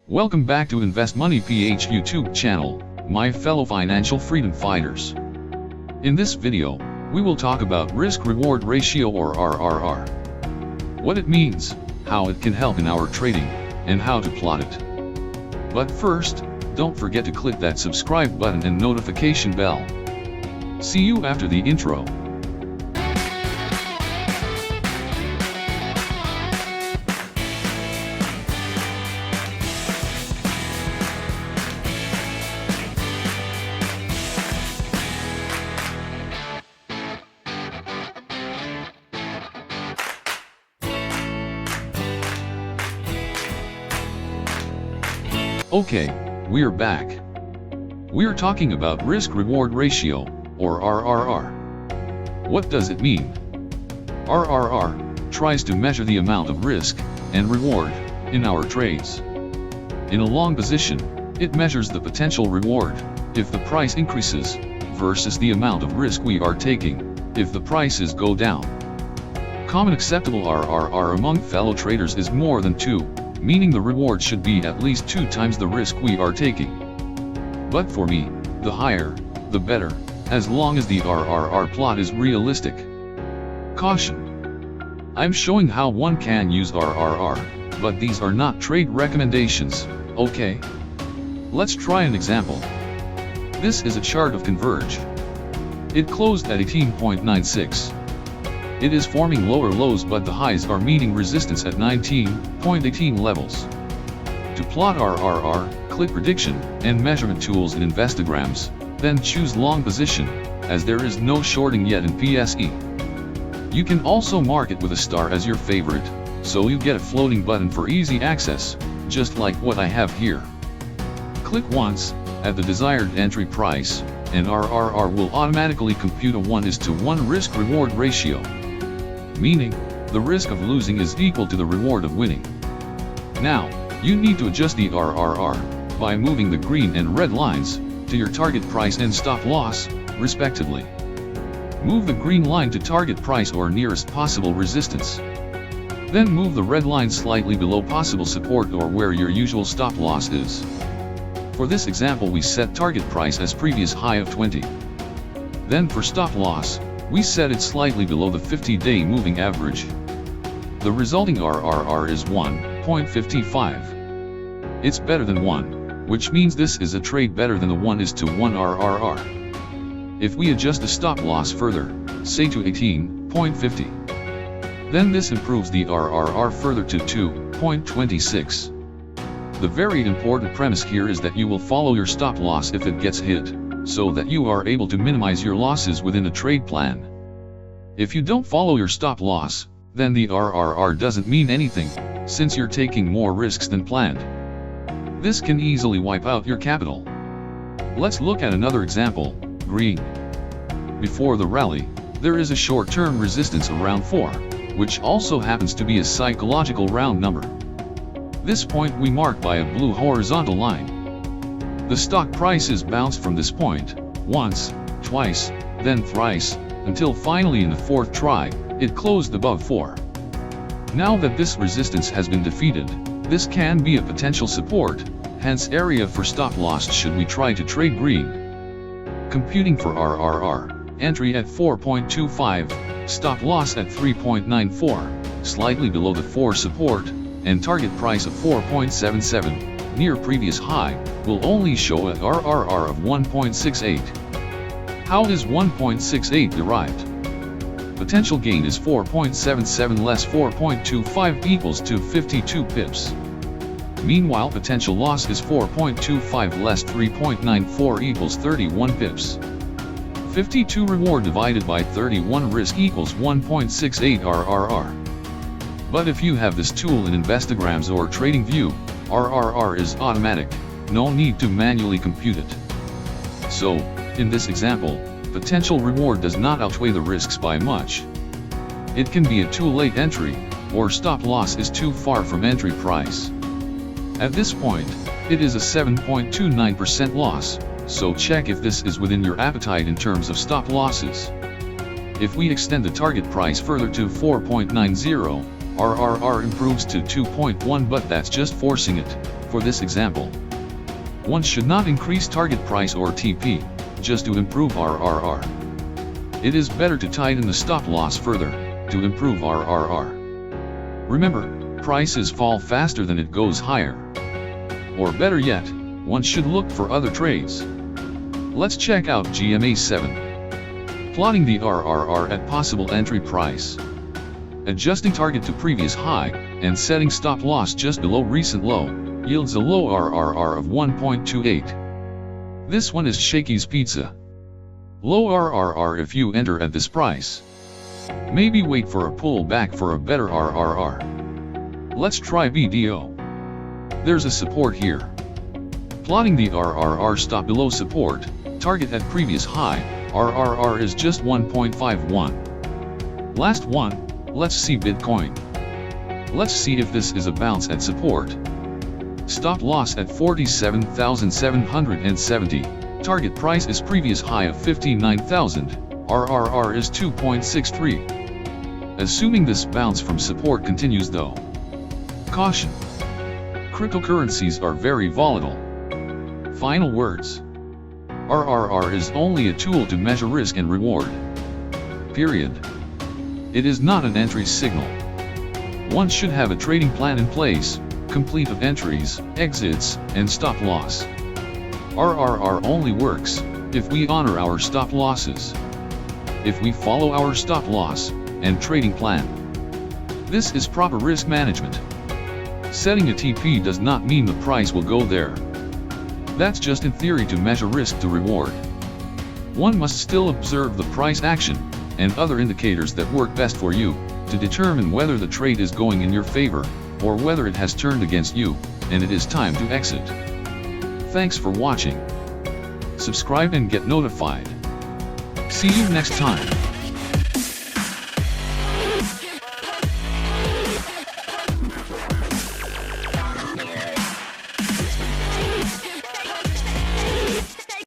Welcome back to Invest Money PH YouTube channel, my fellow financial freedom fighters. In this video, we will talk about risk-reward ratio or RRR. What it means, how it can help in our trading, and how to plot it. But first, don't forget to click that subscribe button and notification bell. See you after the intro. Okay, we're back. We're talking about risk-reward ratio, or RRR. What does it mean? RRR tries to measure the amount of risk and reward in our trades. In a long position, it measures the potential reward if the price increases versus the amount of risk we are taking if the prices go down. Common acceptable RRR among fellow traders is more than 2, meaning the reward should be at least 2 times the risk we are taking. But for me, the higher, the better, as long as the RRR plot is realistic. Caution! I'm showing how one can use RRR, but these are not trade recommendations, okay? Let's try an example. This is a chart of Converge. It closed at 18.96. It is forming lower lows, but the highs are meeting resistance at 19.18 levels. To plot RRR, click Prediction and Measurement Tools in Investograms, then choose Long Position, as there is no shorting yet in PSE. You can also mark it with a star as your favorite, so you get a floating button for easy access, just like what I have here. Click once, at the desired entry price, and RRR will automatically compute a 1:1 risk-reward ratio. Meaning, the risk of losing is equal to the reward of winning. Now, you need to adjust the RRR by moving the green and red lines to your target price and stop loss, respectively. Move the green line to target price or nearest possible resistance. Then move the red line slightly below possible support or where your usual stop loss is. For this example, we set target price as previous high of 20. Then for stop loss, we set it slightly below the 50-day moving average. The resulting RRR is 1.55. It's better than 1, which means this is a trade better than the 1:1 RRR. If we adjust the stop loss further, say to 18.50, then this improves the RRR further to 2.26. The very important premise here is that you will follow your stop loss if it gets hit, so that you are able to minimize your losses within a trade plan. If you don't follow your stop loss, then the RRR doesn't mean anything, since you're taking more risks than planned. This can easily wipe out your capital. Let's look at another example, green. Before the rally, there is a short-term resistance around 4, which also happens to be a psychological round number. This point we mark by a blue horizontal line. The stock prices bounced from this point, once, twice, then thrice, until finally in the 4th try, it closed above 4. Now that this resistance has been defeated, this can be a potential support, hence area for stop loss should we try to trade green. Computing for RRR, entry at 4.25, stop loss at 3.94, slightly below the 4 support, and target price of 4.77. Near previous high, will only show an RRR of 1.68. How is 1.68 derived? Potential gain is 4.77 less 4.25 equals to 52 pips. Meanwhile, potential loss is 4.25 less 3.94 equals 31 pips. 52 reward divided by 31 risk equals 1.68 RRR. But if you have this tool in Investograms or TradingView, RRR is automatic, no need to manually compute it. So, in this example, potential reward does not outweigh the risks by much. It can be a too late entry, or stop loss is too far from entry price. At this point, it is a 7.29% loss, so check if this is within your appetite in terms of stop losses. If we extend the target price further to 4.90, RRR improves to 2.1, but that's just forcing it. for this example. One should not increase target price or TP, just to improve RRR. It is better to tighten the stop loss further, to improve RRR. Remember, prices fall faster than it goes higher. Or better yet, one should look for other trades. Let's check out GMA7. Plotting the RRR at possible entry price. Adjusting target to previous high, and setting stop loss just below recent low, yields a low RRR of 1.28. This one is Shakey's Pizza. Low RRR if you enter at this price. Maybe wait for a pullback for a better RRR. Let's try BDO. There's a support here. Plotting the RRR stop below support, target at previous high, RRR is just 1.51. Last one, let's see Bitcoin. Let's see if this is a bounce at support. Stop loss at 47,770, target price is previous high of 59,000, RRR is 2.63. Assuming this bounce from support continues though. Caution. Cryptocurrencies are very volatile. Final words. RRR is only a tool to measure risk and reward. Period. It is not an entry signal. One should have a trading plan in place, complete of entries, exits, and stop loss. RRR only works if we honor our stop losses. If we follow our stop loss and trading plan. This is proper risk management. Setting a TP does not mean the price will go there. That's just in theory to measure risk to reward. One must still observe the price action and other indicators that work best for you to determine whether the trade is going in your favor or whether it has turned against you and it is time to exit. Thanks for watching. Subscribe and get notified. See you next time.